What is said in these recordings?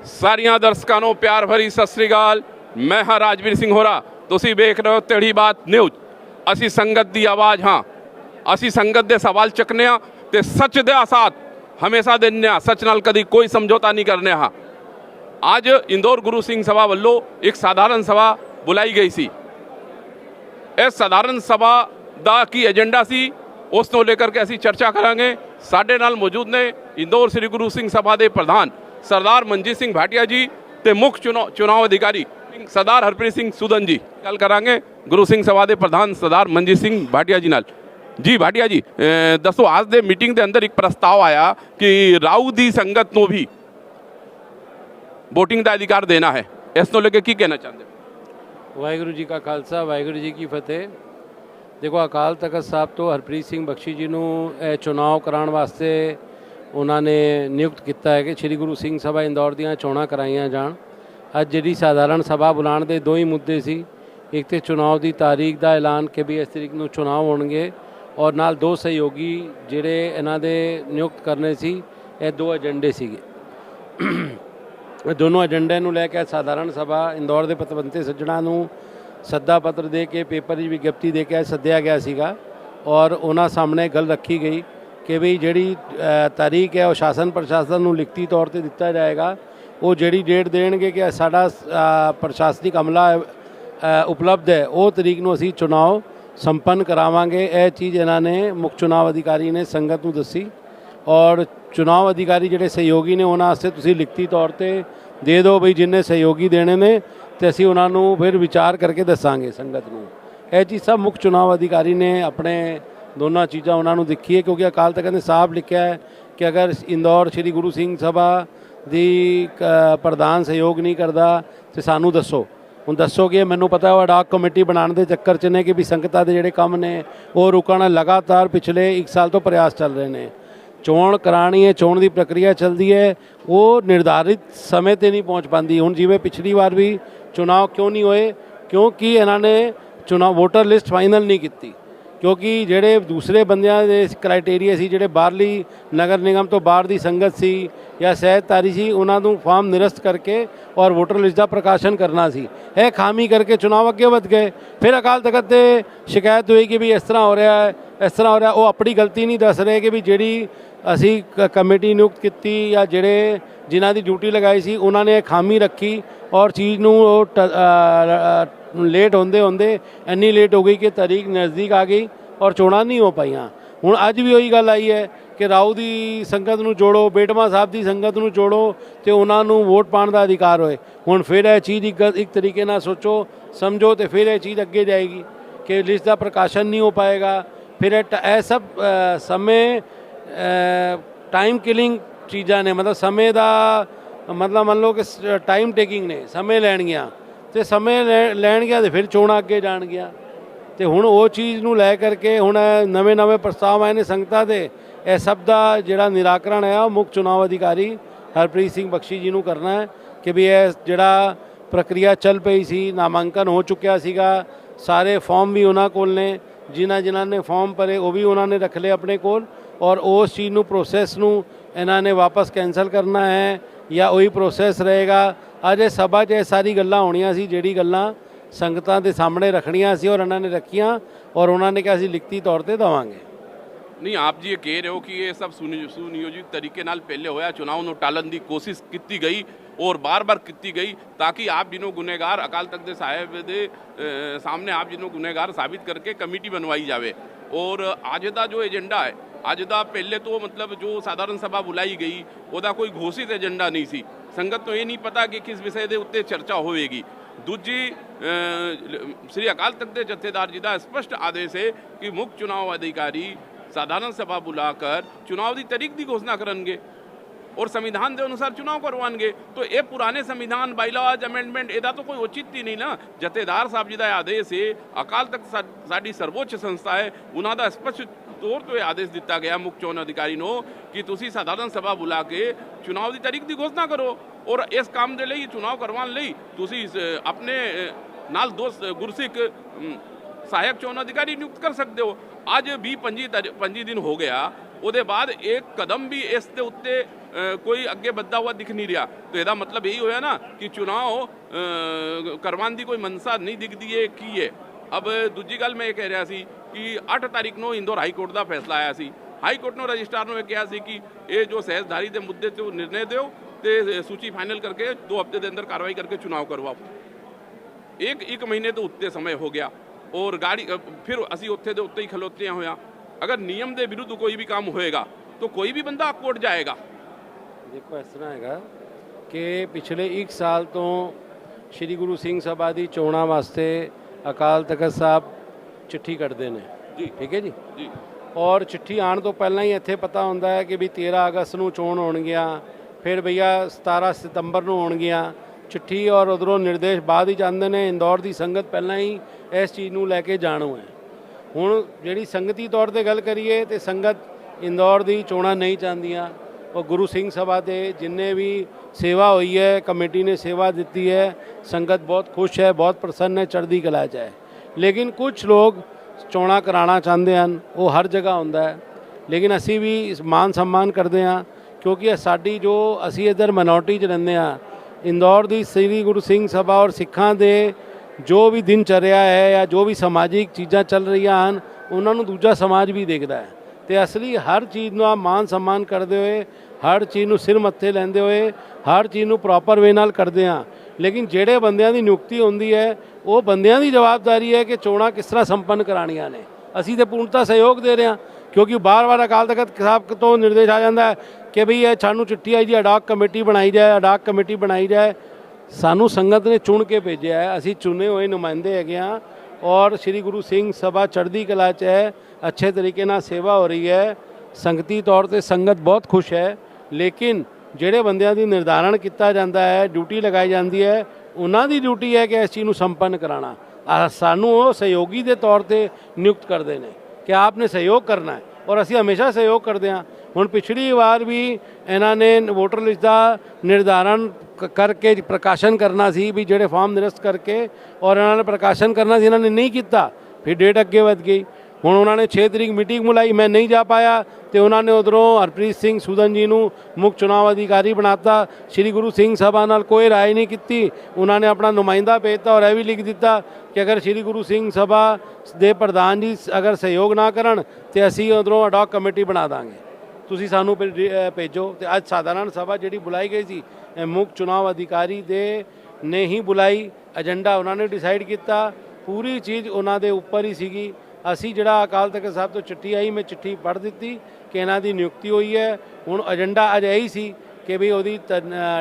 ਸਾਰੀਆਂ ਦਰਸ਼ਕਾਂ ਨੂੰ ਪਿਆਰ ਭਰੀ ਸਤਿ ਸ੍ਰੀ ਅਕਾਲ। ਮੈਂ ਹਾਂ ਰਾਜਵੀਰ ਸਿੰਘ ਹੋਰਾ। ਤੁਸੀਂ ਵੇਖ ਰਹੇ ਹੋ ਤੇੜੀ ਬਾਤ ਨਿਊਜ਼। ਅਸੀਂ ਸੰਗਤ ਦੀ ਆਵਾਜ਼ ਹਾਂ। ਅਸੀਂ ਸੰਗਤ ਦੇ ਸਵਾਲ ਚੱਕਨੇ ਆ ਤੇ ਸੱਚ ਦੇ ਸਾਥ ਹਮੇਸ਼ਾ ਦਿੰਦੇ ਆ। ਸੱਚ ਨਾਲ ਕਦੀ ਕੋਈ ਸਮਝੌਤਾ ਨਹੀਂ ਕਰਨੇ ਹਾਂ। ਅੱਜ ਇੰਦੌਰ ਗੁਰੂ ਸਿੰਘ ਸਭਾ ਵੱਲੋਂ ਇੱਕ ਸਾਧਾਰਨ ਸਭਾ ਬੁਲਾਈ ਗਈ ਸੀ। ਇਸ ਸਾਧਾਰਨ ਸਭਾ ਦਾ ਕੀ ਏਜੰਡਾ ਸੀ ਉਸ ਨੂੰ ਲੈ ਕੇ ਅਸੀਂ ਚਰਚਾ ਕਰਾਂਗੇ। ਸਾਡੇ ਨਾਲ ਮੌਜੂਦ ਨੇ ਇੰਦੌਰ ਸ੍ਰੀ ਗੁਰੂ ਸਿੰਘ ਸਭਾ ਦੇ ਪ੍ਰਧਾਨ सरदार मनजीत सिंह भाटिया जी ते मुख्य चुनाव अधिकारी सरदार हरप्रीत सिंह सूदन जी। गल करांगे गुरु सिंह सभा के प्रधान सरदार मनजीत सिंह भाटिया जी नाल। जी भाटिया जी, दसो आज दे मीटिंग के अंदर एक प्रस्ताव आया कि राऊ दी संगत को भी वोटिंग का अधिकार देना है। इस तो लेके की कहना चाहते हो? वाहिगुरू जी का खालसा वाहिगुरू जी की फतेह। देखो अकाल तखत साहब तो हरप्रीत सिंह बख्शी जी ਨੂੰ चुनाव कराने वास्ते उन्होंने नियुक्त किया है कि श्री गुरु सिंह सभा इंदौर ਦੀਆਂ ਚੋਣਾਂ कराइया जान। ਅੱਜ ਜਿਹੜੀ ਸਾਧਾਰਨ ਸਭਾ ਬੁਲਾਉਣ ਦੇ ਦੋ ਹੀ ਮੁੱਦੇ ਸੀ। ਇੱਕ ਤੇ ਚੁਣਾਵ ਦੀ ਤਾਰੀਖ ਦਾ ਐਲਾਨ ਕਿ ਵੀ ਇਸ ਤਰੀਕ ਨੂੰ ਚੁਣਾਵ ਹੋਣਗੇ ਔਰ ਨਾਲ ਦੋ ਸਹਿਯੋਗੀ ਜਿਹੜੇ ਇਹਨਾਂ ਦੇ ਨਿਯੁਕਤ ਕਰਨੇ ਸੀ। ਇਹ ਦੋ ਏਜੰਡੇ ਸੀਗੇ। ਇਹ ਦੋਨੋਂ ਏਜੰਡੇ ਨੂੰ ਲੈ ਕੇ ਸਾਧਾਰਨ ਸਭਾ ਇੰਦੌਰ ਦੇ ਪਤਵੰਤੇ ਸੱਜਣਾ ਨੂੰ ਸੱਦਾ ਪੱਤਰ ਦੇ ਕੇ ਪੇਪਰ ਦੀ ਵਿਗਿਆਪਤੀ ਦੇ ਕੇ ਸੱਦਿਆ ਗਿਆ ਸੀਗਾ ਔਰ ਉਹਨਾਂ ਸਾਹਮਣੇ ਗੱਲ ਰੱਖੀ ਗਈ कि भी जी तारीख है वो शासन प्रशासन ਨੂੰ लिखती तौर पर दिता जाएगा। वो जी डेट देंगे कि साड़ा प्रशासनिक अमला उपलब्ध है वो तरीक ਨੂੰ ਅਸੀਂ चुनाव संपन्न करावांगे। यह चीज़ इन्होंने मुख्य चुनाव अधिकारी ने संगत ਨੂੰ दसी और चुनाव अधिकारी ਜਿਹੜੇ सहयोगी ने उन्होंने वास्ते ਤੁਸੀਂ लिखती तौर पर दे दो बई जिन्हें सहयोगी देने ने तो असी उन्होंने फिर विचार करके दसांगे संगत ਨੂੰ। यह चीज़ सब मुख्य चुनाव अधिकारी ने अपने दोनों चीज़ा उन्होंने दिखी है क्योंकि अकाल तखत ने साफ लिखा है कि अगर इंदौर श्री गुरु सिंह सभा की प्रधान सहयोग नहीं करता तो सानू दसो। हुण दसोगे मैनू पता है अडाक कमेटी बनाने के चक्कर च ने कि भी संगतां दे जिहड़े काम ने वो रुकण लगातार पिछले 1 साल तो प्रयास चल रहे हैं। चोण करानी है, चोण की प्रक्रिया चलती है, वो निर्धारित समय पर नहीं पहुँच पाती। हुण जिवें पिछली बार भी चुनाव क्यों नहीं होए क्योंकि इन्होंने चुनाव वोटर लिस्ट फाइनल नहीं की क्योंकि ਜਿਹੜੇ दूसरे ਬੰਦਿਆਂ ਦੇ ਕ੍ਰਾਈਟੇਰੀਆ ਸੀ ਜਿਹੜੇ ਬਾਹਰਲੀ ਨਗਰ ਨਿਗਮ ਤੋਂ ਬਾਹਰ ਦੀ ਸੰਗਤ ਸੀ ਜਾਂ ਸਹਿਜਧਾਰੀ ਸੀ ਉਹਨਾਂ ਨੂੰ ਫਾਰਮ ਨਿਰਸਤ ਕਰਕੇ ਔਰ ਵੋਟਰ ਲਿਸਟ ਦਾ ਪ੍ਰਕਾਸ਼ਨ ਕਰਨਾ ਸੀ। ਇਹ ਖਾਮੀ ਕਰਕੇ ਚੁਣਾਵ ਅੱਗੇ ਵਧ ਗਏ। ਫਿਰ ਅਕਾਲ ਤਖਤ ਤੇ ਸ਼ਿਕਾਇਤ ਹੋਈ ਕਿ ਵੀ ਇਸ ਤਰ੍ਹਾਂ ਹੋ ਰਿਹਾ ਹੈ ਇਸ ਤਰ੍ਹਾਂ ਹੋ ਰਿਹਾ। ਉਹ ਆਪਣੀ ਗਲਤੀ ਨਹੀਂ ਦੱਸ ਰਹੇ ਕਿ ਵੀ ਜਿਹੜੀ ਅਸੀਂ ਕਮੇਟੀ ਨਿਯੁਕਤ ਕੀਤੀ ਜਾਂ ਜਿਹੜੇ ਜਿਨ੍ਹਾਂ ਦੀ ਡਿਊਟੀ ਲਗਾਈ ਸੀ ਉਹਨਾਂ ਨੇ ਇਹ ਖਾਮੀ ਰੱਖੀ ਔਰ ਚੀਜ਼ ਨੂੰ लेट होंदे होंदे इन्नी लेट हो गई कि तारीख नज़दीक आ गई और चोणां नहीं हो पाई। हुण अज भी वही गल आई है कि राऊ की संगत नूं जोड़ो, बेटमा साहब की संगत नूं जोड़ो तो उन्होंने वोट पाने का अधिकार होए। हुण फिर यह चीज़ एक तरीके नाल सोचो समझो तो फिर यह चीज़ अगे जाएगी कि लिस्ट का प्रकाशन नहीं हो पाएगा। फिर यह सब समय टाइम किलिंग चीज़ां ने मतलब समय का मतलब मान लो कि टाइम टेकिंग ने समय लैणगियां तो समय लैन गया तो फिर चोणां अगे जाण गया। तो हुण वो चीज़ नूं लै करके हुण नवे नवे प्रस्ताव आए ने संगतां दे। इह सब दा जिहड़ा निराकरण है मुख्य चुनाव अधिकारी हरप्रीत सिंह बख्शी जी नूं करना है कि भी यह जिहड़ा प्रक्रिया चल पई सी नामांकन हो चुक्या सीगा। सारे फॉर्म भी उन्हां कोल ने जिन्हां ने फॉर्म भरे वो भी उन्होंने रख ले अपने कोल और उस चीज़ नूं प्रोसैस नूं इन्हां ने वापस कैंसल करना है या वही प्रोसैस रहेगा। अज सभा च सारी गल्लां होणियां सी जिहड़ी गल्लां संगतां दे सामने रखणियां सी और उन्होंने रखियां और उन्होंने कहा असीं लिखती तौर पर देवांगे। नहीं, आप जी ये कह रहे हो कि ये सब सुनियोजित तरीके नाल पहले होया चुनाव नूं टालन की कोशिश की गई और बार बार की गई ताकि आप जिन्हों गुनहगार अकाल तख्त दे साहिब दे सामने आप जिन्हों गुनहगार साबित करके कमेटी बनवाई जाए। और अज का जो एजेंडा है अज का पहले तो मतलब जो साधारण सभा बुलाई गई वह कोई घोषित एजेंडा नहीं सी। संगत तो ये नहीं पता कि किस विषय के उत्ते चर्चा होएगी। दूजी श्री अकाल तख्त के जत्थेदार जी का स्पष्ट आदेश है कि मुख्य चुनाव अधिकारी साधारण सभा बुलाकर चुनाव की तारीख की घोषणा करेंगे और संविधान के अनुसार चुनाव करवाएंगे। तो ये पुराने संविधान बाईलॉज अमेंडमेंट एदा तो कोई औचित्य नहीं ना। जत्थेदार साहब जी का आदेश है, अकाल तख्त साडी सर्वोच्च संस्था है, उन्होंने स्पष्ट तौर पर आदेश दिता गया मुख्य चुनाव अधिकारी को कि तुसी साधारण सभा बुला के चुनाव की तारीख की घोषणा करो और इस काम के लिए चुनाव करवाने लई तुसी अपने नाल दोस्त गुरसिख सहायक चोण अधिकारी नियुक्त कर सकते हो। अज भी 25 दिन हो गया, उसके बाद एक कदम भी इस दे उत्ते कोई अगे बढ़ता हुआ दिख नहीं रहा। तो ਇਹਦਾ मतलब यही होया ना कि चुनाव करवाने की कोई मनसा नहीं दिखती है की है। अब दूजी गल मैं ये कह रहा सी कि 8 तारीख ਨੂੰ इंदौर हाई कोर्ट का फैसला आया सी। हाई कोर्ट ने रजिस्ट्रार ਨੂੰ ਇਹ ਕਿਹਾ ਸੀ कि ये जो सहजधारी के मुद्दे ਤੇ निर्णय ਦਿਓ ਤੇ सूची फाइनल करके 2 हफ्ते के अंदर कार्रवाई करके चुनाव करवाओ। एक महीने तो उत्ते समय हो गया और गाड़ी फिर असी उत्थे दे उत्ते ही खलोते होया। अगर नियम के विरुद्ध कोई भी काम होएगा तो कोई भी बंदा कोर्ट जाएगा। देखो इस तरह हैगा कि पिछले 1 साल तो श्री गुरु सिंह सभा की चोणां वास्ते अकाल तख्त साहब चिट्ठी कटते हैं जी, ठीक है जी जी। और चिट्ठी आने तो पहला ही इत्थे पता होंदा है कि भी 13 अगस्त ਨੂੰ ਚੋਣ ਹੋਣਗੀਆਂ, फिर भैया 17 सितंबर ਨੂੰ ਹੋਣਗੀਆਂ। चिट्ठी और उधरों निर्देश बाद ही आते हैं। इंदौर की संगत पहला ही इस चीज़ ਨੂੰ ਲੈ ਕੇ ਜਾਣੂ है। ਹੁਣ ਜਿਹੜੀ ਸੰਗਤੀ ਤੌਰ ਤੇ ਗੱਲ ਕਰੀਏ ਤੇ ਸੰਗਤ इंदौर की ਚੋਣਾਂ नहीं ਚਾਹੁੰਦੀਆਂ। और गुरु सिंह सभा के जिन्ने भी सेवा हुई है, कमेटी ने सेवा दी है, संगत बहुत खुश है, बहुत प्रसन्न है, चढ़दी कला च है। लेकिन कुछ लोग चोणां कराना चाहते हैं, वो हर जगह होंदा है। लेकिन असी भी मान सम्मान करते हैं क्योंकि साडी जो असी इधर माइनॉरिटी च रहिंदे हाँ, इंदौर की श्री गुरु सिंह सभा और सिखां दे जो भी दिनचर्या है या जो भी समाजिक चीज़ां चल रही हैं उन्होंने दूजा समाज भी देखता है। तो असली हर चीज़ का मान सम्मान करते हुए, हर चीज़ को सिर मत्थे लैंदे हुए, हर चीज़ को प्रॉपर वे नाल करते हैं। लेकिन जेड़े बंदियां की नियुक्ति होंदी है वो बंदियां की जवाबदारी है कि चोणां किस तरह संपन्न करानियां ने। असी तो पूर्णता सहयोग दे रहे हैं क्योंकि बार बार अकाल तख्त साहब तो निर्देश आ जाता है कि भई ये सानू चिट्ठी आई जी अडाक कमेटी बनाई जाए, अडाक कमेटी बनाई जाए। सानू संगत ने चुन के भेजा है, असी चुने हुए नुमाइंदे हैगे हाँ और श्री गुरु सिंह सभा चढ़दी कला च है, अच्छे तरीके नाल सेवा हो रही है। संगती तौर पर संगत बहुत खुश है। लेकिन ਜਿਹੜੇ ਬੰਦਿਆਂ ਦੀ ਨਿਰਧਾਰਨ ਕੀਤਾ ਜਾਂਦਾ ਹੈ, ਡਿਊਟੀ ਲਗਾਈ ਜਾਂਦੀ ਹੈ, ਉਹਨਾਂ ਦੀ ਡਿਊਟੀ ਹੈ ਕਿ ਇਸ ਚੀਜ਼ ਨੂੰ ਸੰਪੰਨ ਕਰਾਉਣਾ। ਸਾਨੂੰ ਉਹ ਸਹਿਯੋਗੀ ਦੇ ਤੌਰ ਤੇ ਨਿਯੁਕਤ ਕਰਦੇ ਨੇ ਕਿ ਆਪਨੇ ਸਹਿਯੋਗ ਕਰਨਾ ਹੈ ਔਰ ਅਸੀਂ ਹਮੇਸ਼ਾ ਸਹਿਯੋਗ ਕਰਦੇ ਹਾਂ। ਹੁਣ ਪਿਛਲੀ ਵਾਰ ਵੀ ਇਹਨਾਂ ਨੇ ਵੋਟਰ ਲਿਸਟ ਦਾ ਨਿਰਧਾਰਨ ਕਰਕੇ ਪ੍ਰਕਾਸ਼ਨ ਕਰਨਾ ਸੀ ਵੀ ਜਿਹੜੇ ਫਾਰਮ ਨਿਰਸਤ ਕਰਕੇ ਔਰ ਇਹਨਾਂ ਨੇ ਪ੍ਰਕਾਸ਼ਨ ਕਰਨਾ ਸੀ, ਇਹਨਾਂ ਨੇ ਨਹੀਂ ਕੀਤਾ। ਫਿਰ ਡੇਟ ਅੱਗੇ ਵੱਧ ਗਈ। ਹੁਣ ਉਹਨਾਂ ਨੇ 6 ਤਰੀਕ ਮੀਟਿੰਗ ਬੁਲਾਈ, ਮੈਂ ਨਹੀਂ ਜਾ ਪਾਇਆ ਤੇ ਉਹਨਾਂ ਨੇ ਉਧਰੋਂ ਹਰਪ੍ਰੀਤ ਸਿੰਘ ਸੂਦਨ ਜੀ ਨੂੰ ਮੁੱਖ ਚੁਣਾਵ ਅਧਿਕਾਰੀ ਬਣਾਤਾ। ਸ਼੍ਰੀ ਗੁਰੂ ਸਿੰਘ ਸਭਾ ਨਾਲ ਕੋਈ ਰਾਏ ਨਹੀਂ ਕੀਤੀ। ਉਹਨਾਂ ਨੇ ਆਪਣਾ ਨੁਮਾਇੰਦਾ ਭੇਜਤਾ ਔਰ ਇਹ ਵੀ ਲਿਖ ਦਿੱਤਾ ਕਿ ਅਗਰ ਸ਼੍ਰੀ ਗੁਰੂ ਸਿੰਘ ਸਭਾ ਦੇ ਪ੍ਰਧਾਨ ਜੀ ਅਗਰ ਸਹਿਯੋਗ ਨਾ ਕਰਨ ਤੇ ਅਸੀਂ ਉਧਰੋਂ ਅਡਾਕ ਕਮੇਟੀ ਬਣਾ ਦਾਂਗੇ, ਤੁਸੀਂ ਸਾਨੂੰ ਭੇਜੋ। ਤੇ ਅੱਜ ਸਾਧਾਰਨ ਸਭਾ ਜਿਹੜੀ ਬੁਲਾਈ ਗਈ ਸੀ ਮੁੱਖ ਚੁਣਾਵ ਅਧਿਕਾਰੀ ਦੇ ਨੇ ਹੀ ਬੁਲਾਈ। ਏਜੰਡਾ ਉਹਨਾਂ ਨੇ ਡਿਸਾਈਡ ਕੀਤਾ, ਪੂਰੀ ਚੀਜ਼ ਉਹਨਾਂ ਦੇ ਉੱਪਰ ਹੀ ਸੀਗੀ। ਅਸੀਂ ਜਿਹੜਾ ਅਕਾਲ ਤਖਤ ਸਾਹਿਬ ਤੋਂ ਚਿੱਠੀ ਆਈ, ਮੈਂ ਚਿੱਠੀ ਪੜ੍ਹ ਦਿੱਤੀ ਕਿ ਇਹਨਾਂ ਦੀ ਨਿਯੁਕਤੀ ਹੋਈ ਹੈ। ਹੁਣ ਏਜੰਡਾ ਅੱਜ ਇਹੀ ਸੀ ਕਿ ਵੀ ਉਹਦੀ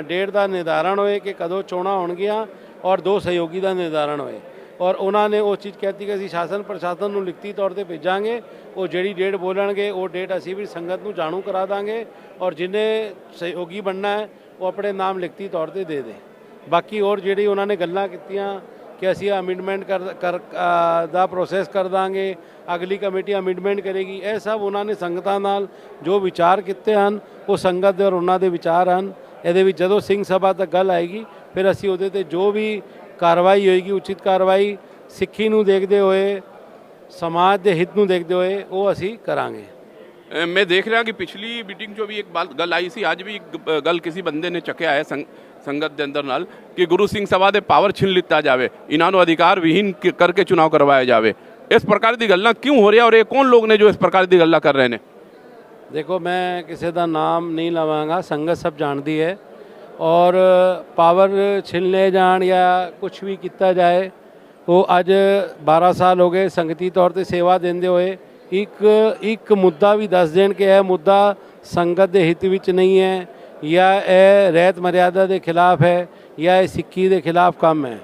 ਡੇਟ ਦਾ ਨਿਰਧਾਰਨ ਹੋਏ ਕਿ ਕਦੋਂ ਚੋਣਾਂ ਹੋਣਗੀਆਂ ਔਰ 2 ਸਹਿਯੋਗੀ ਦਾ ਨਿਰਧਾਰਨ ਹੋਏ। ਔਰ ਉਹਨਾਂ ਨੇ ਉਹ ਚੀਜ਼ ਕਹਿਤੀ ਕਿ ਅਸੀਂ ਸ਼ਾਸਨ ਪ੍ਰਸ਼ਾਸਨ ਨੂੰ ਲਿਖਤੀ ਤੌਰ ਤੇ ਭੇਜਾਂਗੇ। ਉਹ ਜਿਹੜੀ ਡੇਟ ਬੋਲਣਗੇ ਉਹ ਡੇਟ ਅਸੀਂ ਵੀ ਸੰਗਤ ਨੂੰ ਜਾਣੂ ਕਰਾ ਦਾਂਗੇ ਔਰ ਜਿਹਨੇ ਸਹਿਯੋਗੀ ਬਣਨਾ ਹੈ ਉਹ ਆਪਣੇ ਨਾਮ ਲਿਖਤੀ ਤੌਰ ਤੇ ਦੇ ਦੇ। ਬਾਕੀ ਹੋਰ ਜਿਹੜੀ ਉਹਨਾਂ ਨੇ ਗੱਲਾਂ ਕੀਤੀਆਂ कि असी अमेंडमेंट का प्रोसैस कर देंगे, अगली कमेटी अमेंडमेंट करेगी, यह सब उन्होंने संगतां नाल जो विचार किए हैं वो संगत दे और उन्होंने विचार हैं। ये जो सिंह सभा तक गल आएगी फिर असी उहदे ते जो भी कार्रवाई होएगी, उचित कार्रवाई सिक्खी नूं देखते हुए, समाज के हित नूं देखते हुए वो असी करांगे। मैं देख रहा कि पिछली मीटिंग जो भी एक बात गल आई सी, आज भी एक गल किसी बंदे ने चक्या है संगत के अंदर नाल कि गुरु सिंह सभा दे पावर छीन लिता जाए, इन्होंने अधिकार विहीन करके चुनाव करवाया जाए। इस प्रकार की गल्लां क्यों हो रही है और ये कौन लोग ने जो इस प्रकार की गल्लां कर रहे हैं? देखो मैं किसी का नाम नहीं लवांगा, संगत सब जानती है। और पावर छीन ले जान या कुछ भी किया जाए, वो अज 12 साल हो गए संगती तौर पर सेवा देंदे हुए एक मुद्दा भी दस देन कि यह मुद्दा संगत के हित विच नहीं है या यह रहत मर्यादा के खिलाफ है या यह सिक्की के खिलाफ काम है।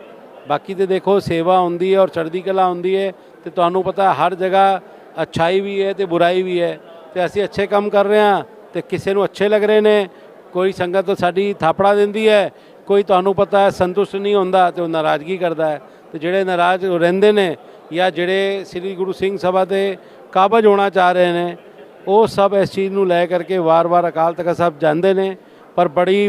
बाकी तो देखो सेवा होंदी है और चढ़दी कला होंदी है तो तुहानू पता हर जगह अच्छाई भी है तो बुराई भी है। तो असी अच्छे काम कर रहे हैं तो किसी को अच्छे लग रहे हैं, कोई संगत तो साड़ी थापड़ा देंदी है, कोई तुहानू पता है संतुष्ट नहीं होंदा तो नाराज़गी करता है। तो जेड़े नाराज़ रहिंदे ने या जेड़े श्री गुरु सिंह सभा के काबज होना चाह रहे हैं वो सब इस चीज़ को लै करके वार वार अकाल तख्त साहब जाते हैं। पर बड़ी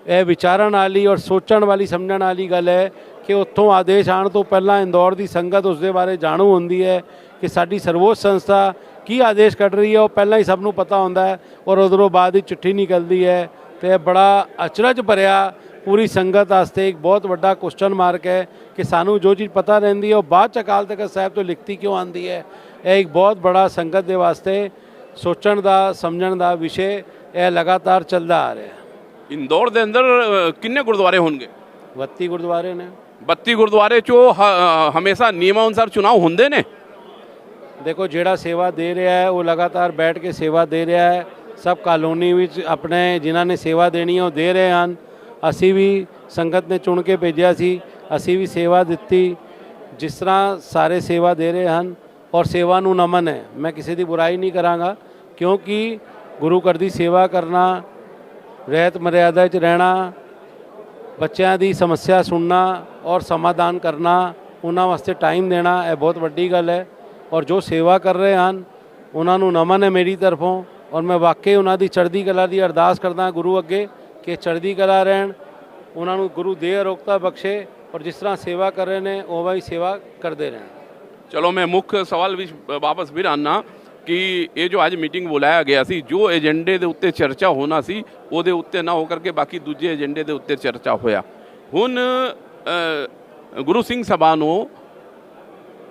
यह विचारण वाली और सोचण वाली समझण वाली गल है कि उत्थों आदेश आने तो पहला इंदौर की संगत उसके बारे जाणू होंदी है कि साडी सर्वोच्च संस्था की आदेश कट रही है, वो पहला ही सबनों पता होंदा है और उधरों बाद ही चिट्ठी निकलती है ਤੇ ਬੜਾ ਅਚਰਜ ਭਰਿਆ ਪੂਰੀ ਸੰਗਤ ਵਾਸਤੇ ਇੱਕ ਬਹੁਤ ਵੱਡਾ ਕੁਐਸਚਨ ਮਾਰਕ ਹੈ ਕਿ ਸਾਨੂੰ ਜੋ ਚੀਜ਼ ਪਤਾ ਰਹਿੰਦੀ ਹੈ ਉਹ ਬਾਅਦ ਚ ਅਕਾਲ ਤਖਤ ਸਾਹਿਬ ਤੋਂ ਲਿਖਤੀ ਕਿਉਂ ਆਉਂਦੀ ਹੈ। ਇਹ ਇੱਕ ਬਹੁਤ ਬੜਾ ਸੰਗਤ ਦੇ ਵਾਸਤੇ ਸੋਚਣ ਦਾ ਸਮਝਣ ਦਾ ਵਿਸ਼ੇ ਇਹ ਲਗਾਤਾਰ ਚੱਲਦਾ ਆ ਰਿਹਾ। इंदौर के अंदर किन्ने गुरुद्वारे होंगे? 32 ਗੁਰਦੁਆਰੇ ਨੇ। 32 ਗੁਰਦੁਆਰੇ ਚੋਂ ਹਮੇਸ਼ਾ ਨਿਯਮਾਂ ਅਨੁਸਾਰ ਚੁਣਾਵ ਹੁੰਦੇ ਨੇ। ਦੇਖੋ ਜਿਹੜਾ ਸੇਵਾ ਦੇ ਰਿਹਾ ਹੈ ਉਹ ਲਗਾਤਾਰ ਬੈਠ ਕੇ ਸੇਵਾ ਦੇ ਰਿਹਾ ਹੈ। ਸਭ ਕਾਲੋਨੀ ਵਿੱਚ ਆਪਣੇ ਜਿਨ੍ਹਾਂ ਨੇ ਸੇਵਾ ਦੇਣੀ ਹੈ ਉਹ ਦੇ ਰਹੇ ਹਨ। ਅਸੀਂ ਵੀ ਸੰਗਤ ਨੇ ਚੁਣ ਕੇ ਭੇਜਿਆ ਸੀ, ਅਸੀਂ ਵੀ ਸੇਵਾ ਦਿੱਤੀ ਜਿਸ ਤਰ੍ਹਾਂ ਸਾਰੇ ਸੇਵਾ ਦੇ ਰਹੇ ਹਨ ਔਰ ਸੇਵਾ ਨੂੰ ਨਮਨ ਹੈ। ਮੈਂ ਕਿਸੇ ਦੀ ਬੁਰਾਈ ਨਹੀਂ ਕਰਾਂਗਾ ਕਿਉਂਕਿ ਗੁਰੂ ਘਰ ਦੀ ਸੇਵਾ ਕਰਨਾ, ਰਹਿਤ ਮਰਿਆਦਾ 'ਚ ਰਹਿਣਾ, ਬੱਚਿਆਂ ਦੀ ਸਮੱਸਿਆ ਸੁਣਨਾ ਔਰ ਸਮਾਧਾਨ ਕਰਨਾ, ਉਹਨਾਂ ਵਾਸਤੇ ਟਾਈਮ ਦੇਣਾ ਇਹ ਬਹੁਤ ਵੱਡੀ ਗੱਲ ਹੈ। ਔਰ ਜੋ ਸੇਵਾ ਕਰ ਰਹੇ ਹਨ ਉਹਨਾਂ ਨੂੰ ਨਮਨ ਹੈ ਮੇਰੀ ਤਰਫੋਂ ਔਰ ਮੈਂ ਵਾਕਈ ਉਹਨਾਂ ਦੀ ਚੜ੍ਹਦੀ ਕਲਾ ਦੀ ਅਰਦਾਸ ਕਰਦਾ ਗੁਰੂ ਅੱਗੇ ਕਿ ਚੜ੍ਹਦੀ ਕਲਾ ਰਹਿਣ, ਉਹਨਾਂ ਨੂੰ ਗੁਰੂ ਦੇ ਅਰੋਗਤਾ ਬਖਸ਼ੇ ਔਰ ਜਿਸ ਤਰ੍ਹਾਂ ਸੇਵਾ ਕਰ ਰਹੇ ਨੇ ਉਵੇਂ ਹੀ ਸੇਵਾ ਕਰਦੇ ਰਹਿਣ। ਚਲੋ ਮੈਂ ਮੁੱਖ ਸਵਾਲ ਵਿੱਚ ਵਾਪਸ ਫਿਰ ਆਉਣਾ ਕਿ ਇਹ ਜੋ ਅੱਜ ਮੀਟਿੰਗ ਬੁਲਾਇਆ ਗਿਆ ਸੀ, ਜੋ ਏਜੰਡੇ ਦੇ ਉੱਤੇ ਚਰਚਾ ਹੋਣਾ ਸੀ ਉਹਦੇ ਉੱਤੇ ਨਾ ਹੋ ਕਰਕੇ ਬਾਕੀ ਦੂਜੇ ਏਜੰਡੇ ਦੇ ਉੱਤੇ ਚਰਚਾ ਹੋਇਆ। ਹੁਣ ਗੁਰੂ ਸਿੰਘ ਸਭਾ ਨੂੰ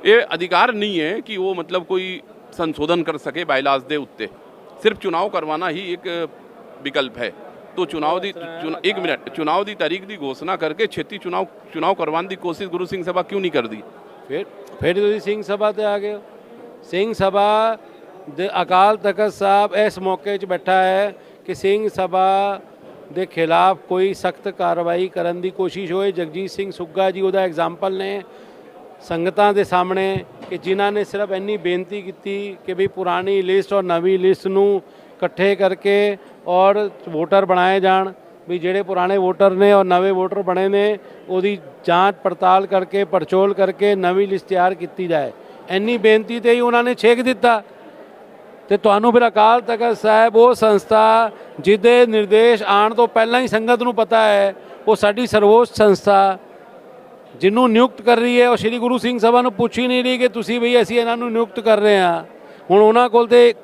ਇਹ ਅਧਿਕਾਰ ਨਹੀਂ ਹੈ ਕਿ ਉਹ ਮਤਲਬ ਕੋਈ ਸੰਸ਼ੋਧਨ ਕਰ ਸਕੇ ਬਾਈਲਾਜ਼ ਦੇ ਉੱਤੇ, ਸਿਰਫ ਚੁਣਾਵ ਕਰਵਾਉਣਾ ਹੀ ਇੱਕ ਵਿਕਲਪ ਹੈ। तो एक मिनट चुनाव की तारीख की घोषणा करके छेती चुनाव करवाने की कोशिश गुरु सिंह सभा क्यों नहीं कर दी? फिर तुसीं सिंह सभा ते आ गए। सिंह सभा दे अकाल तखत साहब इस मौके 'च बैठा है कि सिंह सभा ਦੇ ਖਿਲਾਫ ਕੋਈ ਸਖਤ ਕਾਰਵਾਈ ਕਰਨ ਦੀ ਕੋਸ਼ਿਸ਼ ਹੋਏ। ਜਗਜੀਤ ਸਿੰਘ ਸੁੱਗਾ ਜੀ ਉਹਦਾ ਐਗਜ਼ਾਮਪਲ ਨੇ ਸੰਗਤਾਂ ਦੇ ਸਾਹਮਣੇ ਕਿ ਜਿਨ੍ਹਾਂ ਨੇ ਸਿਰਫ ਇੰਨੀ ਬੇਨਤੀ ਕੀਤੀ ਕਿ ਵੀ ਪੁਰਾਣੀ ਲਿਸਟ ਔਰ ਨਵੀਂ ਲਿਸਟ ਨੂੰ ਇਕੱਠੇ ਕਰਕੇ ਔਰ ਵੋਟਰ ਬਣਾਏ ਜਾਣ, ਵੀ ਜਿਹੜੇ ਪੁਰਾਣੇ ਵੋਟਰ ਨੇ ਔਰ ਨਵੇਂ ਵੋਟਰ ਬਣੇ ਨੇ ਉਹਦੀ ਜਾਂਚ ਪੜਤਾਲ ਕਰਕੇ ਪੜਚੋਲ ਕਰਕੇ ਨਵੀਂ ਲਿਸਟ ਤਿਆਰ ਕੀਤੀ ਜਾਏ। ਇੰਨੀ ਬੇਨਤੀ 'ਤੇ ਹੀ ਉਹਨਾਂ ਨੇ ਛੇਕ ਦਿੱਤਾ। ਤੇ ਤੁਹਾਨੂੰ ਫਿਰ ਅਕਾਲ ਤਖਤ ਸਾਹਿਬ ਉਹ ਸੰਸਥਾ ਜਿਹਦੇ ਨਿਰਦੇਸ਼ ਆਉਣ ਤੋਂ ਪਹਿਲਾਂ ਹੀ ਸੰਗਤ ਨੂੰ ਪਤਾ ਹੈ, ਉਹ ਸਾਡੀ ਸਰਵੋੱਚ ਸੰਸਥਾ ਜਿਹਨੂੰ ਨਿਯੁਕਤ ਕਰ ਰਹੀ ਹੈ ਉਹ ਸ਼੍ਰੀ ਗੁਰੂ ਸਿੰਘ ਸਭਾ ਨੂੰ ਪੁੱਛ ਹੀ ਨਹੀਂ ਰਹੀ ਕਿ ਤੁਸੀਂ ਬਈ ਅਸੀਂ ਇਹਨਾਂ ਨੂੰ ਨਿਯੁਕਤ ਕਰ ਰਹੇ ਹਾਂ। ਹੁਣ ਉਹਨਾਂ ਕੋਲ ਤੇ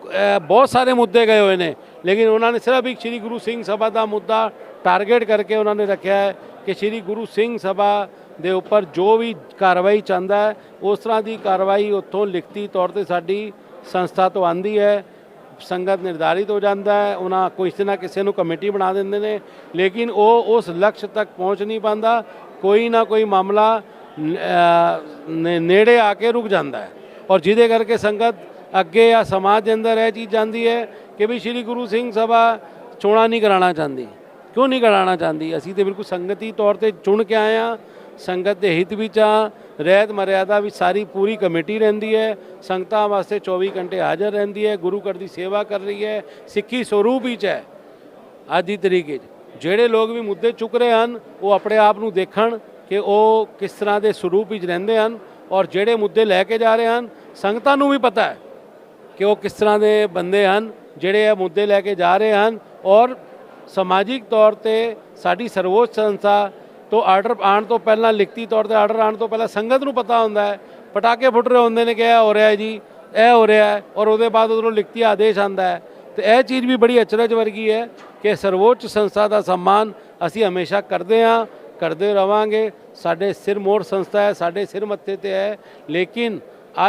ਬਹੁਤ ਸਾਰੇ ਮੁੱਦੇ ਗਏ ਹੋਏ ਨੇ, ਲੇਕਿਨ ਉਹਨਾਂ ਨੇ ਸਿਰਫ ਇੱਕ ਸ਼੍ਰੀ ਗੁਰੂ ਸਿੰਘ ਸਭਾ ਦਾ ਮੁੱਦਾ ਟਾਰਗੇਟ ਕਰਕੇ ਉਹਨਾਂ ਨੇ ਰੱਖਿਆ ਹੈ ਕਿ ਸ਼੍ਰੀ ਗੁਰੂ ਸਿੰਘ ਸਭਾ ਦੇ ਉੱਪਰ ਜੋ ਵੀ ਕਾਰਵਾਈ ਚਾਹੁੰਦਾ ਹੈ ਉਸ ਤਰ੍ਹਾਂ ਦੀ ਕਾਰਵਾਈ ਉੱਥੋਂ ਲਿਖਤੀ ਤੌਰ 'ਤੇ ਸਾਡੀ ਸੰਸਥਾ ਤੋਂ ਆਉਂਦੀ ਹੈ। ਸੰਗਤ ਨਿਰਧਾਰਿਤ ਹੋ ਜਾਂਦਾ ਹੈ, ਉਹਨਾਂ ਕਿਸੇ ਨਾ ਕਿਸੇ ਨੂੰ ਕਮੇਟੀ ਬਣਾ ਦਿੰਦੇ ਨੇ, ਲੇਕਿਨ ਉਹ ਉਸ ਲਕਸ਼ ਤੱਕ ਪਹੁੰਚ ਨਹੀਂ ਪਾਉਂਦਾ। ਕੋਈ ਨਾ ਕੋਈ ਮਾਮਲਾ ਨੇੜੇ ਆ ਕੇ ਰੁਕ ਜਾਂਦਾ ਹੈ ਔਰ ਜਿਹਦੇ ਕਰਕੇ ਸੰਗਤ ਅੱਗੇ ਆ ਸਮਾਜ ਦੇ ਅੰਦਰ ਇਹ ਚੀਜ਼ ਜਾਂਦੀ ਹੈ ਕਿ ਵੀ ਸ਼੍ਰੀ ਗੁਰੂ ਸਿੰਘ ਸਭਾ ਚੋਣਾਂ ਨਹੀਂ ਕਰਾਉਣਾ ਚਾਹੁੰਦੀ। ਕਿਉਂ ਨਹੀਂ ਕਰਾਉਣਾ ਚਾਹੁੰਦੀ? ਅਸੀਂ ਤਾਂ ਬਿਲਕੁਲ ਸੰਗਤੀ ਤੌਰ 'ਤੇ ਚੁਣ ਕੇ ਆਏ ਹਾਂ, ਸੰਗਤ ਦੇ ਹਿੱਤ ਵਿੱਚ ਆ, ਰਹਿਤ ਮਰਿਆਦਾ ਵਿੱਚ ਸਾਰੀ ਪੂਰੀ ਕਮੇਟੀ ਰਹਿੰਦੀ ਹੈ, ਸੰਗਤਾਂ ਵਾਸਤੇ 24 ਘੰਟੇ ਹਾਜ਼ਰ ਰਹਿੰਦੀ ਹੈ, ਗੁਰੂ ਘਰ ਦੀ ਸੇਵਾ ਕਰ ਰਹੀ ਹੈ, ਸਿੱਖੀ ਸਰੂਪ ਵਿੱਚ ਹੈ। ਅੱਜ ਦੀ ਤਰੀਕੇ 'ਚ ਜਿਹੜੇ ਲੋਕ ਵੀ ਮੁੱਦੇ ਚੁੱਕ ਰਹੇ ਹਨ ਉਹ ਆਪਣੇ ਆਪ ਨੂੰ ਦੇਖਣ ਕਿ ਉਹ ਕਿਸ ਤਰ੍ਹਾਂ ਦੇ ਸਰੂਪ ਵਿੱਚ ਰਹਿੰਦੇ ਹਨ ਔਰ ਜਿਹੜੇ ਮੁੱਦੇ ਲੈ ਕੇ ਜਾ ਰਹੇ ਹਨ ਸੰਗਤਾਂ ਨੂੰ ਵੀ ਪਤਾ ਹੈ ਕਿ ਉਹ ਕਿਸ ਤਰ੍ਹਾਂ ਦੇ ਬੰਦੇ ਹਨ ਜਿਹੜੇ ਇਹ ਮੁੱਦੇ ਲੈ ਕੇ ਜਾ ਰਹੇ ਹਨ। ਔਰ ਸਮਾਜਿਕ ਤੌਰ 'ਤੇ ਸਾਡੀ ਸਰਵੋੱਚ ਸੰਸਥਾ ਤੋਂ ਆਰਡਰ ਆਉਣ ਤੋਂ ਪਹਿਲਾਂ, ਲਿਖਤੀ ਤੌਰ 'ਤੇ ਆਰਡਰ ਆਉਣ ਤੋਂ ਪਹਿਲਾਂ ਸੰਗਤ ਨੂੰ ਪਤਾ ਹੁੰਦਾ ਹੈ, ਪਟਾਕੇ ਫੁੱਟ ਰਹੇ ਹੁੰਦੇ ਨੇ ਕਿ ਇਹ ਹੋ ਰਿਹਾ ਜੀ, ਇਹ ਹੋ ਰਿਹਾ ਹੈ, ਔਰ ਉਹਦੇ ਬਾਅਦ ਉਧਰੋਂ ਲਿਖਤੀ ਆਦੇਸ਼ ਆਉਂਦਾ ਹੈ। ਤੇ ਇਹ ਚੀਜ਼ ਵੀ ਬੜੀ ਅਚਰਜ ਵਰਗੀ ਹੈ ਕਿ ਸਰਵੋੱਚ ਸੰਸਥਾ ਦਾ ਸਨਮਾਨ ਅਸੀਂ ਹਮੇਸ਼ਾ ਕਰਦੇ ਹਾਂ, ਕਰਦੇ ਰਵਾਂਗੇ। ਸਾਡੇ ਸਿਰ ਮੋਰ ਸੰਸਥਾ ਹੈ, ਸਾਡੇ ਸਿਰ ਮੱਥੇ 'ਤੇ ਹੈ, ਲੇਕਿਨ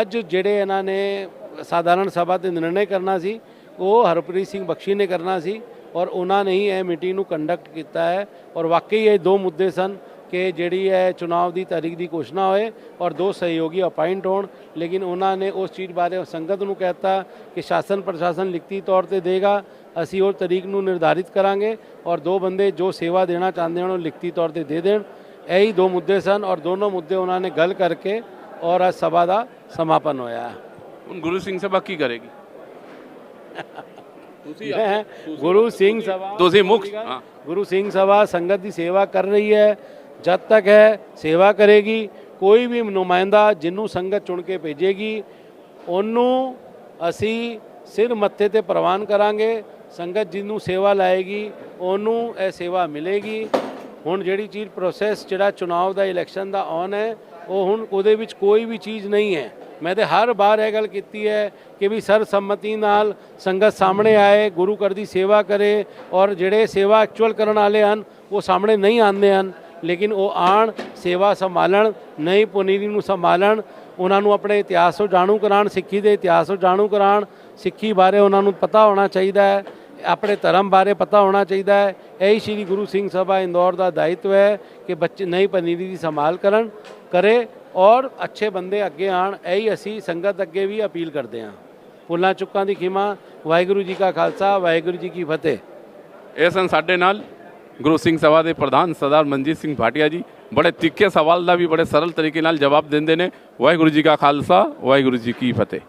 ਅੱਜ ਜਿਹੜੇ ਇਹਨਾਂ ਨੇ ਸਾਧਾਰਨ ਸਭਾ 'ਤੇ ਨਿਰਣੇ ਕਰਨਾ ਸੀ ਉਹ ਹਰਪ੍ਰੀਤ ਸਿੰਘ ਬਖਸ਼ੀ ਨੇ ਕਰਨਾ ਸੀ ਔਰ ਉਹਨਾਂ ਨੇ ਹੀ ਇਹ ਮੀਟਿੰਗ ਨੂੰ ਕੰਡਕਟ ਕੀਤਾ ਹੈ। ਔਰ ਵਾਕਈ ਇਹ ਦੋ ਮੁੱਦੇ ਸਨ ਕਿ ਜਿਹੜੀ ਹੈ ਚੁਣਾਵ ਦੀ ਤਾਰੀਖ ਦੀ ਘੋਸ਼ਣਾ ਹੋਏ ਔਰ ਦੋ ਸਹਿਯੋਗੀ ਅਪਾਇੰਟ ਹੋਣ, ਲੇਕਿਨ ਉਹਨਾਂ ਨੇ ਉਸ ਚੀਜ਼ ਬਾਰੇ ਸੰਗਤ ਨੂੰ ਕਹਿਤਾ ਕਿ ਸ਼ਾਸਨ ਪ੍ਰਸ਼ਾਸਨ ਲਿਖਤੀ ਤੌਰ 'ਤੇ ਦੇਗਾ, ਅਸੀਂ ਉਹ ਤਾਰੀਖ ਨੂੰ ਨਿਰਧਾਰਿਤ ਕਰਾਂਗੇ ਔਰ ਦੋ ਬੰਦੇ ਜੋ ਸੇਵਾ ਦੇਣਾ ਚਾਹੁੰਦੇ ਹਨ ਉਹ ਲਿਖਤੀ ਤੌਰ ਤੇ ਦੇ ਦੇਣ। ਇਹੀ ਦੋ ਮੁੱਦੇ ਸਨ ਔਰ ਦੋਨੋਂ ਮੁੱਦੇ ਉਹਨਾਂ ਨੇ ਗੱਲ ਕਰਕੇ ਔਰ ਅੱਜ ਸਭਾ ਦਾ ਸਮਾਪਨ ਹੋਇਆ। ਹੁਣ ਗੁਰੂ ਸਿੰਘ ਸਭਾ ਕੀ ਕਰੇਗੀ? ਗੁਰੂ ਸਿੰਘ ਸਭਾ ਤੁਸੀਂ ਮੁੱਖ ਗੁਰੂ ਸਿੰਘ ਸਭਾ ਸੰਗਤ ਦੀ ਸੇਵਾ ਕਰ ਰਹੀ ਹੈ, ਜਦ ਤੱਕ ਹੈ ਸੇਵਾ ਕਰੇਗੀ। ਕੋਈ ਵੀ ਨੁਮਾਇੰਦਾ ਜਿਹਨੂੰ ਸੰਗਤ ਚੁਣ ਕੇ ਭੇਜੇਗੀ ਉਹਨੂੰ ਅਸੀਂ ਸਿਰ ਮੱਥੇ ਤੇ ਪ੍ਰਵਾਨ ਕਰਾਂਗੇ। ਸੰਗਤ ਜਿਹਨੂੰ ਸੇਵਾ ਲਾਏਗੀ ਉਹਨੂੰ ਇਹ ਸੇਵਾ ਮਿਲੇਗੀ। ਹੁਣ ਜਿਹੜੀ ਚੀਜ਼ ਪ੍ਰੋਸੈਸ ਜਿਹੜਾ ਚੁਣਾਵ ਦਾ ਇਲੈਕਸ਼ਨ ਦਾ ਔਨ ਹੈ ਉਹ ਹੁਣ ਉਹਦੇ ਵਿੱਚ ਕੋਈ ਵੀ ਚੀਜ਼ ਨਹੀਂ ਹੈ ਮੈਂ ਤੇ ਹਰ ਵਾਰ ਇਹ ਗੱਲ ਕੀਤੀ ਹੈ ਕਿ ਵੀ ਸਰਬਸੰਮਤੀ ਨਾਲ ਸੰਗਤ ਸਾਹਮਣੇ ਆਏ, ਗੁਰੂ ਘਰ ਦੀ ਸੇਵਾ ਕਰੇ, ਔਰ ਜਿਹੜੇ ਸੇਵਾ ਐਕਚੁਅਲ ਕਰਨ ਵਾਲੇ ਹਨ ਉਹ ਸਾਹਮਣੇ ਨਹੀਂ ਆਉਂਦੇ ਹਨ, ਲੇਕਿਨ ਉਹ ਆਣ, ਸੇਵਾ ਸੰਭਾਲਣ, ਨਈ ਪੁਨੀਰੀ ਨੂੰ ਸੰਭਾਲਣ, ਉਹਨਾਂ ਨੂੰ ਆਪਣੇ ਇਤਿਹਾਸ ਤੋਂ ਜਾਣੂ ਕਰਾਉਣ, ਸਿੱਖੀ ਦੇ ਇਤਿਹਾਸ ਤੋਂ ਜਾਣੂ ਕਰਾਉਣ, ਸਿੱਖੀ ਬਾਰੇ ਉਹਨਾਂ ਨੂੰ ਪਤਾ ਹੋਣਾ ਚਾਹੀਦਾ ਹੈ, ਆਪਣੇ ਧਰਮ ਬਾਰੇ ਪਤਾ ਹੋਣਾ ਚਾਹੀਦਾ ਹੈ। ਇਹੀ ਸ਼੍ਰੀ ਗੁਰੂ ਸਿੰਘ ਸਭਾ ਇੰਦੌਰ ਦਾ ਦਾਇਿਤਵ ਹੈ ਕਿ ਬੱਚੇ ਨਈ ਪਨੀਰੀ ਦੀ ਸੰਭਾਲ ਕਰੇ ਔਰ ਅੱਛੇ ਬੰਦੇ ਅੱਗੇ ਆਣ। ਇਹੀ ਅਸੀਂ ਸੰਗਤ ਅੱਗੇ ਵੀ ਅਪੀਲ ਕਰਦੇ ਹਾਂ। ਭੁੱਲਾਂ ਚੁੱਕਾਂ ਦੀ ਖਿਮਾ। ਵਾਹਿਗੁਰੂ ਜੀ ਕਾ ਖਾਲਸਾ, ਵਾਹਿਗੁਰੂ ਜੀ ਕੀ ਫਤਿਹ। ਇਹ ਸਨ ਸਾਡੇ ਨਾਲ ਗੁਰੂ ਸਿੰਘ ਸਭਾ ਦੇ ਪ੍ਰਧਾਨ ਸਰਦਾਰ ਮਨਜੀਤ ਸਿੰਘ ਭਾਟੀਆ ਜੀ। ਬੜੇ ਤਿੱਖੇ ਸਵਾਲ ਦਾ ਵੀ ਬੜੇ ਸਰਲ ਤਰੀਕੇ ਨਾਲ ਜਵਾਬ ਦਿੰਦੇ ਨੇ। ਵਾਹਿਗੁਰੂ ਜੀ ਕਾ ਖਾਲਸਾ, ਵਾਹਿਗੁਰੂ ਜੀ ਕੀ ਫਤਿਹ।